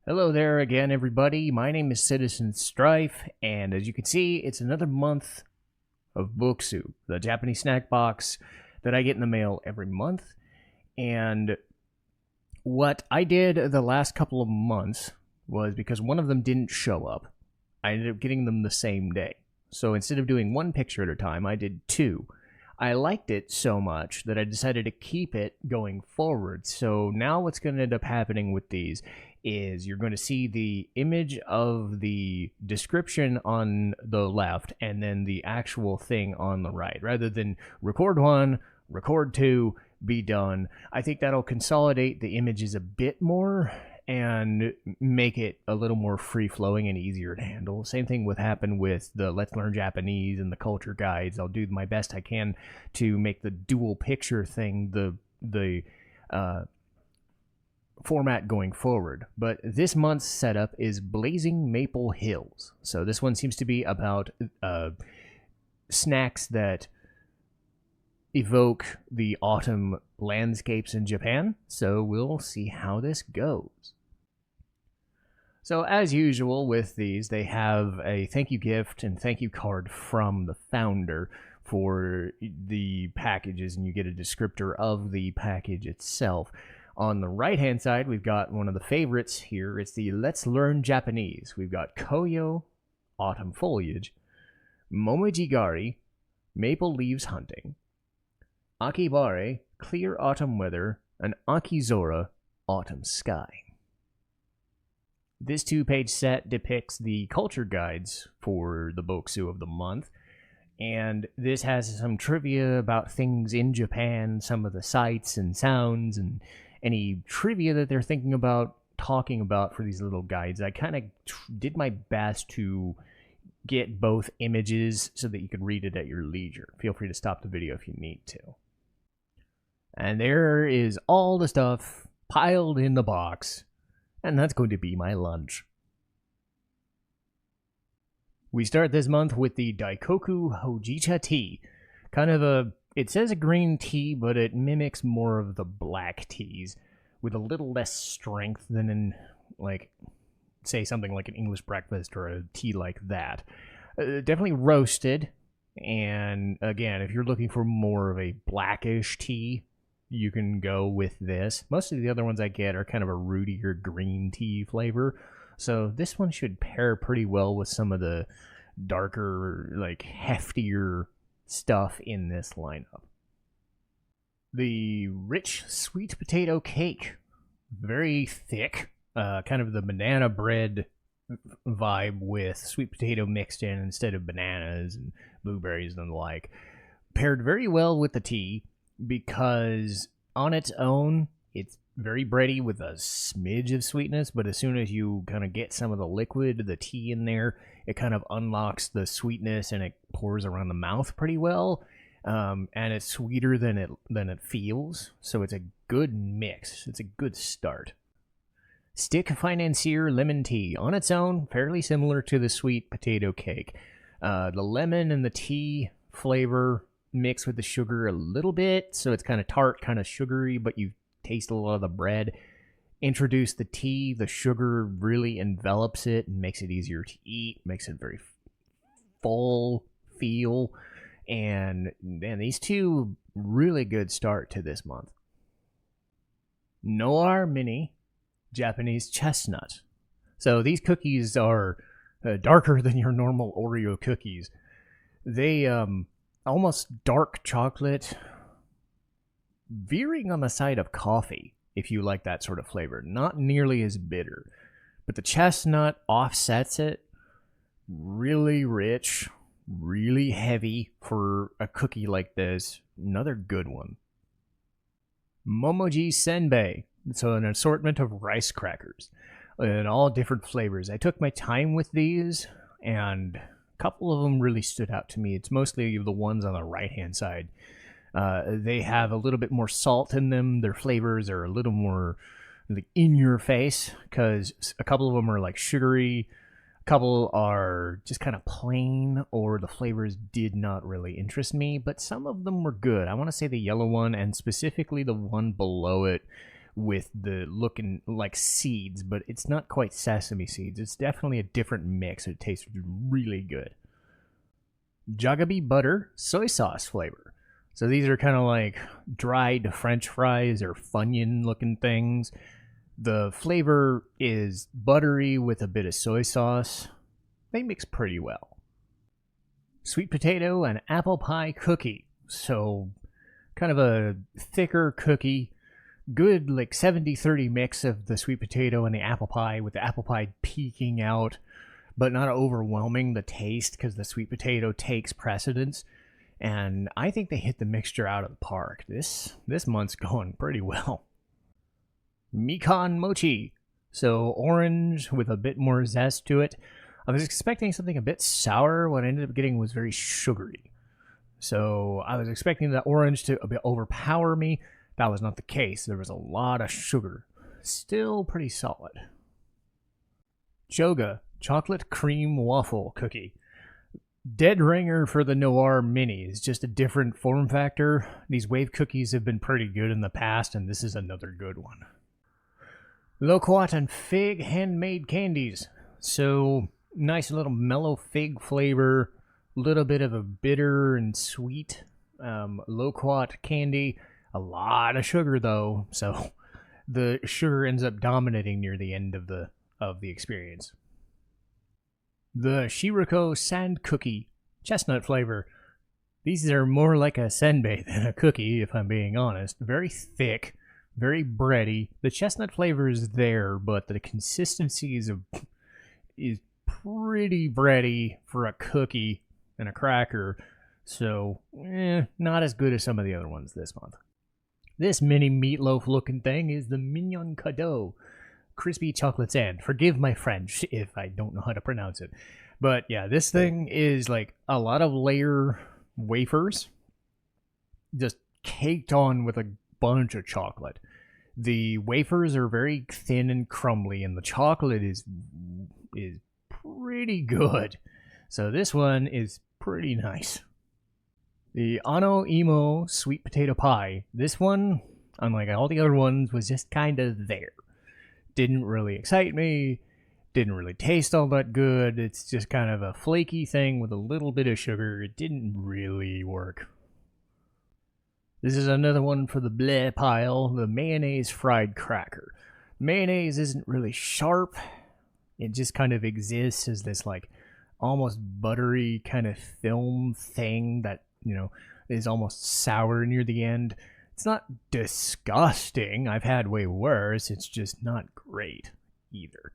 Hello there again, everybody. My name is Citizen Strife, and as you can see, it's another month of Bokksu, the Japanese snack box that I get in the mail every month. And what I did the last couple of months was because one of them didn't show up, I ended up getting them the same day. So instead of doing one picture at a time, I did two. I liked it so much that I decided to keep it going forward. So now what's going to end up happening with these is you're going to see the image of the description on the left and then the actual thing on the right. Rather than record one, record two, be done. I think that'll consolidate the images a bit more and make it a little more free-flowing and easier to handle. Same thing would happen with the Let's Learn Japanese and the culture guides. I'll do my best I can to make the dual picture thing the format going forward. But this month's setup is Blazing Maple Hills. So this one seems to be about snacks that evoke the autumn landscapes in Japan. So we'll see how this goes. So as usual with these, they have a thank you gift and thank you card from the founder for the packages, and you get a descriptor of the package itself. On the right-hand side, we've got one of the favorites here. It's the Let's Learn Japanese. We've got Koyo, Autumn Foliage, Momojigari, Maple Leaves Hunting, Akibare, Clear Autumn Weather, and Akizora, Autumn Sky. This two-page set depicts the culture guides for the Bokksu of the month, and this has some trivia about things in Japan, some of the sights and sounds, and any trivia that they're thinking about talking about for these little guides. I kind of did my best to get both images so that you could read it at your leisure. Feel free to stop the video if you need to. And there is all the stuff piled in the box, and that's going to be my lunch. We start this month with the Daikoku Hojicha tea. Kind of it says a green tea, but it mimics more of the black teas with a little less strength than in, like, say something like an English breakfast or a tea like that. Definitely roasted, and again, if you're looking for more of a blackish tea, you can go with this. Most of the other ones I get are kind of a rootier green tea flavor, so this one should pair pretty well with some of the darker, like, heftier stuff in this lineup. The rich sweet potato cake. Very thick, kind of the banana bread vibe with sweet potato mixed in instead of bananas and blueberries and the like. Paired very well with the tea, because on its own, it's very bready with a smidge of sweetness, but as soon as you kind of get some of the liquid, the tea in there, it kind of unlocks the sweetness and it pours around the mouth pretty well. And it's sweeter than it feels, so it's a good mix. It's a good start. Stick Financier lemon tea. On its own, fairly similar to the sweet potato cake. The lemon and the tea flavor mix with the sugar a little bit, so it's kind of tart, kind of sugary, but you taste a lot of the bread. Introduce the tea, the sugar really envelops it and makes it easier to eat, makes it very full feel, and man, these two really good start to this month. Noir Mini Japanese Chestnut. So these cookies are darker than your normal Oreo cookies. They almost dark chocolate, veering on the side of coffee, if you like that sort of flavor. Not nearly as bitter, but the chestnut offsets it. Really rich, really heavy for a cookie like this. Another good one. Momoji Senbei. So an assortment of rice crackers in all different flavors. I took my time with these, and a couple of them really stood out to me. It's mostly the ones on the right-hand side. They have a little bit more salt in them. Their flavors are a little more like in your face, because a couple of them are like sugary, a couple are just kind of plain, or the flavors did not really interest me, but some of them were good. I want to say the yellow one, and specifically the one below it, with the looking like seeds, but it's not quite sesame seeds. It's definitely a different mix. It tastes really good. Jagabi butter soy sauce flavor. So these are kind of like dried French fries or Funyun looking things. The flavor is buttery with a bit of soy sauce. They mix pretty well. Sweet potato and apple pie cookie. So kind of a thicker cookie. Good like 70-30 mix of the sweet potato and the apple pie, with the apple pie peeking out, but not overwhelming the taste because the sweet potato takes precedence. And I think they hit the mixture out of the park. This month's going pretty well. Mikan mochi. So orange with a bit more zest to it. I was expecting something a bit sour. What I ended up getting was very sugary. So I was expecting the orange to a bit overpower me. That was not the case. There was a lot of sugar. Still pretty solid. Joga chocolate cream waffle cookie. Dead ringer for the Noir minis, just a different form factor. These wave cookies have been pretty good in the past, and this is another good one. Loquat and fig handmade candies. So nice little mellow fig flavor, little bit of a bitter and sweet loquat candy. A lot of sugar though, so the sugar ends up dominating near the end of the experience. The Shiroko sand cookie, chestnut flavor. These are more like a senbei than a cookie, if I'm being honest. Very thick, very bready. The chestnut flavor is there, but the consistency is pretty bready for a cookie and a cracker. So, not as good as some of the other ones this month. This mini meatloaf looking thing is the Mignon Cadeau crispy chocolate sand. Forgive my French if I don't know how to pronounce it. But yeah, this thing is like a lot of layer wafers just caked on with a bunch of chocolate. The wafers are very thin and crumbly, and the chocolate is pretty good. So this one is pretty nice. The Annouimo sweet potato pie. This one, unlike all the other ones, was just kind of there. Didn't really excite me. Didn't really taste all that good. It's just kind of a flaky thing with a little bit of sugar. It didn't really work. This is another one for the bleh pile, the mayonnaise fried cracker. Mayonnaise isn't really sharp. It just kind of exists as this like almost buttery kind of film thing that, is almost sour near the end. It's not disgusting. I've had way worse. It's just not great either.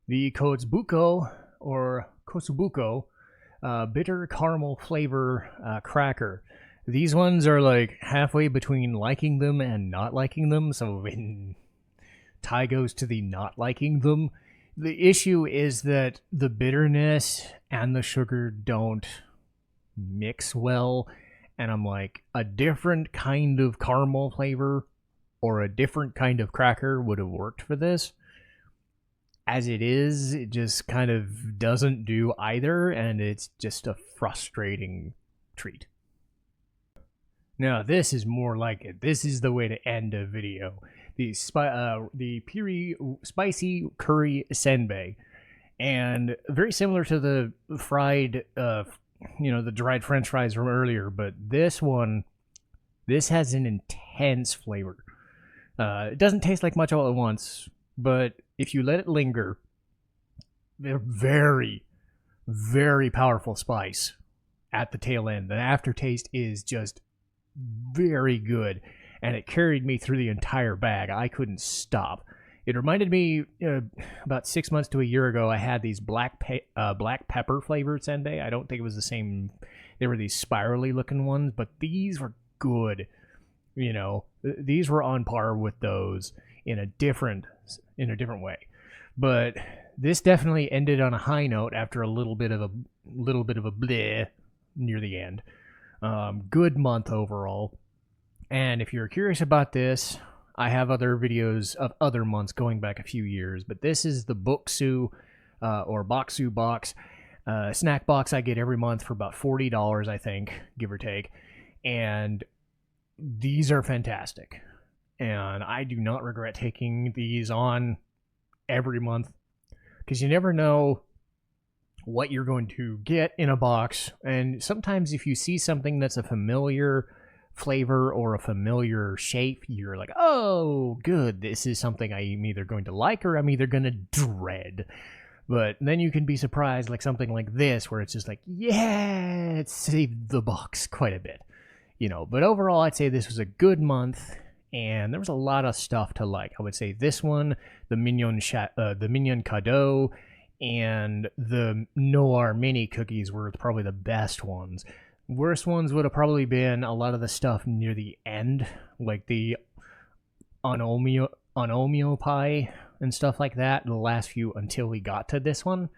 The Kotsubuko or Kosubuko bitter caramel flavor cracker. These ones are like halfway between liking them and not liking them. So when tie goes to the not liking them, the issue is that the bitterness and the sugar don't mix well. And I'm like, a different kind of caramel flavor or a different kind of cracker would have worked for this. As it is, it just kind of doesn't do either, and it's just a frustrating treat. Now, this is more like it. This is the way to end a video. The piri spicy curry senbei, and very similar to the fried, the dried French fries from earlier. But this has an intense flavor. It doesn't taste like much all at once, but if you let it linger, they're very, very powerful spice at the tail end. The aftertaste is just very good, and it carried me through the entire bag. I couldn't stop. It reminded me about 6 months to a year ago, I had these black pepper flavored senbei. I don't think it was the same. They were these spirally looking ones, but these were good. These were on par with those in a different way. But this definitely ended on a high note after a little bit of a bleh near the end. Good month overall. And if you're curious about this, I have other videos of other months going back a few years, but this is the Bokksu or Bokksu box, snack box I get every month for about $40, I think, give or take. And these are fantastic. and I do not regret taking these on every month, because you never know what you're going to get in a box. And sometimes if you see something that's a familiar flavor or a familiar shape, you're like, oh, good, this is something I'm either going to like or I'm either going to dread. But then you can be surprised, like something like this, where it's just like, yeah, it saved the box quite a bit. But overall, I'd say this was a good month, and there was a lot of stuff to like. I would say this one, the Mignon Cadeau, and the Noir mini cookies were probably the best ones. Worst ones would have probably been a lot of the stuff near the end, like the Annouimo pie and stuff like that, the last few until we got to this one.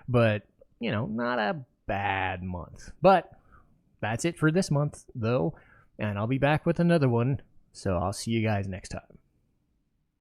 But, not a bad month. But that's it for this month, though, and I'll be back with another one, so I'll see you guys next time.